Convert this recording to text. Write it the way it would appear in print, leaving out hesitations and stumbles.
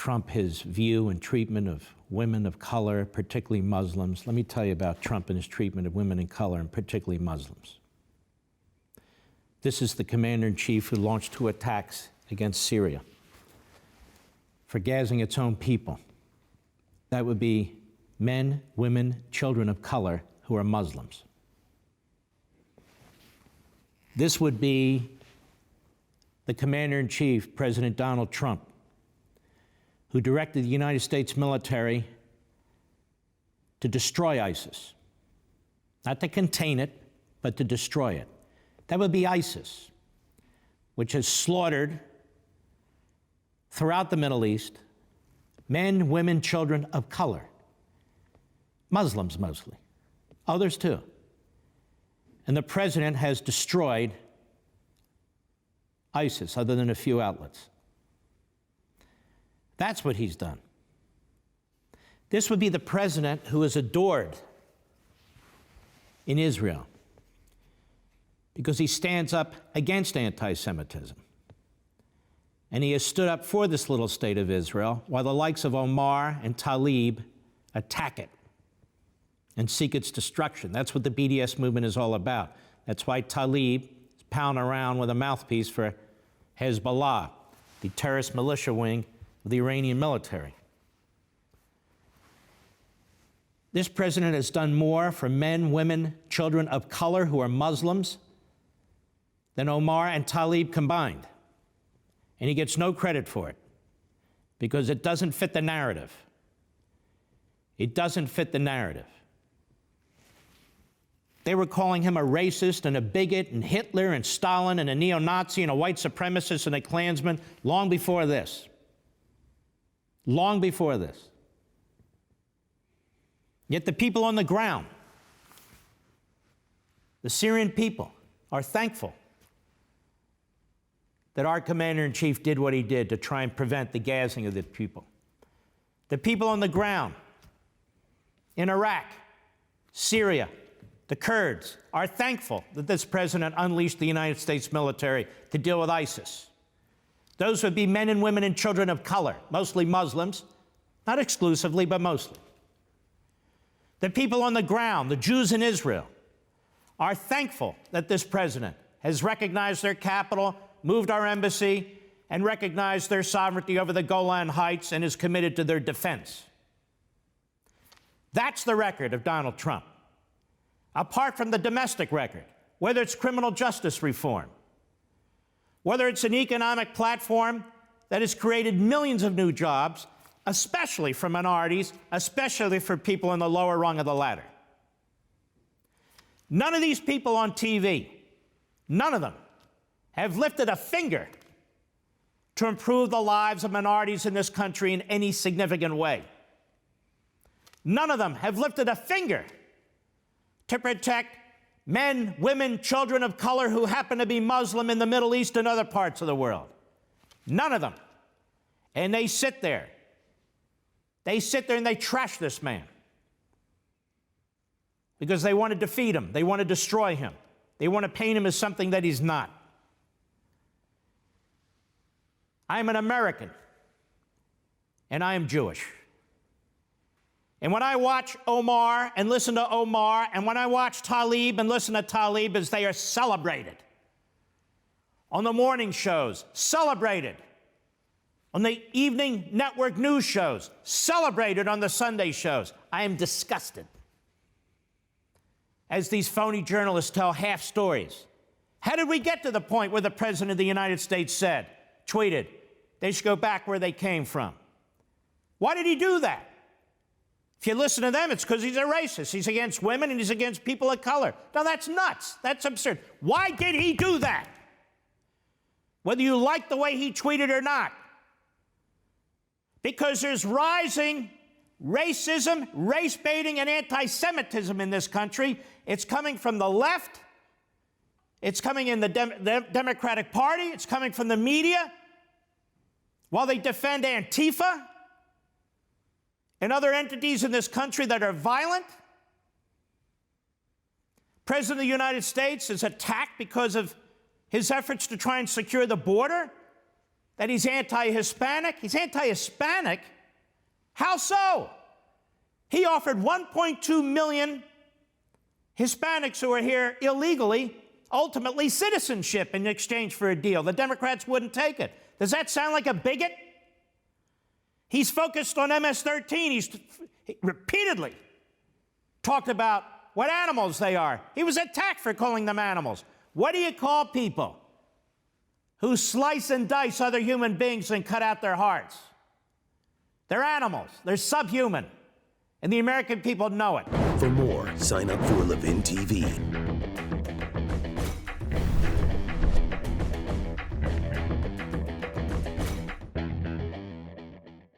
Trump his view and treatment of women of color, particularly Muslims. Let me tell you about Trump and his treatment of women of color, and particularly Muslims. This is the commander-in-chief who launched 2 attacks against Syria for gassing its own people. That would be men, women, children of color who are Muslims. This would be the commander-in-chief, President Donald Trump, who directed the United States military to destroy ISIS. Not to contain it, but to destroy it. That would be ISIS, which has slaughtered throughout the Middle East men, women, children of color. Muslims mostly, others too. And the president has destroyed ISIS, other than a few outlets. That's what he's done. This would be the president who is adored in Israel because he stands up against anti-Semitism. And he has stood up for this little state of Israel, while the likes of Omar and Tlaib attack it and seek its destruction. That's what the BDS movement is all about. That's why Tlaib is pounding around with a mouthpiece for Hezbollah, the terrorist militia wing of the Iranian military. This president has done more for men, women, children of color who are Muslims than Omar and Tlaib combined. And he gets no credit for it because it doesn't fit the narrative. It doesn't fit the narrative. They were calling him a racist and a bigot and Hitler and Stalin and a neo-Nazi and a white supremacist and a Klansman long before this. Long before this. Yet the people on the ground, the Syrian people, are thankful that our commander-in-chief did what he did to try and prevent the gassing of the people. The people on the ground in Iraq, Syria, the Kurds are thankful that this president unleashed the United States military to deal with ISIS. Those would be men and women and children of color, mostly Muslims, not exclusively, but mostly. The people on the ground, the Jews in Israel, are thankful that this president has recognized their capital, moved our embassy, and recognized their sovereignty over the Golan Heights and is committed to their defense. That's the record of Donald Trump. Apart from the domestic record, whether it's criminal justice reform, whether it's an economic platform that has created millions of new jobs, especially for minorities, especially for people in the lower rung of the ladder. None of these people on TV, none of them, have lifted a finger to improve the lives of minorities in this country in any significant way. None of them have lifted a finger to protect men, women, children of color who happen to be Muslim in the Middle East and other parts of the world. None of them. And they sit there. They sit there and they trash this man because they want to defeat him. They want to destroy him. They want to paint him as something that he's not. I'm an American, and I am Jewish. And when I watch Omar and listen to Omar, and when I watch Tlaib and listen to Tlaib as they are celebrated on the morning shows, celebrated on the evening network news shows, celebrated on the Sunday shows, I am disgusted. As these phony journalists tell half stories. How did we get to the point where the President of the United States said, tweeted, they should go back where they came from? Why did he do that? If you listen to them, it's because he's a racist. He's against women and he's against people of color. Now, that's nuts. That's absurd. Why did he do that? Whether you like the way he tweeted or not. Because there's rising racism, race baiting, and anti-Semitism in this country. It's coming from the left. It's coming in the Democratic Party. It's coming from the media. While they defend Antifa and other entities in this country that are violent. President of the United States is attacked because of his efforts to try and secure the border. that he's anti-Hispanic? He's anti-Hispanic? How so? He offered 1.2 million Hispanics who are here illegally, ultimately citizenship in exchange for a deal. The Democrats wouldn't take it. Does that sound like a bigot? He's focused on MS-13. He repeatedly talked about what animals they are. He was attacked for calling them animals. What do you call people who slice and dice other human beings and cut out their hearts? They're animals. They're subhuman. And the American people know it. For more, sign up for Levin TV.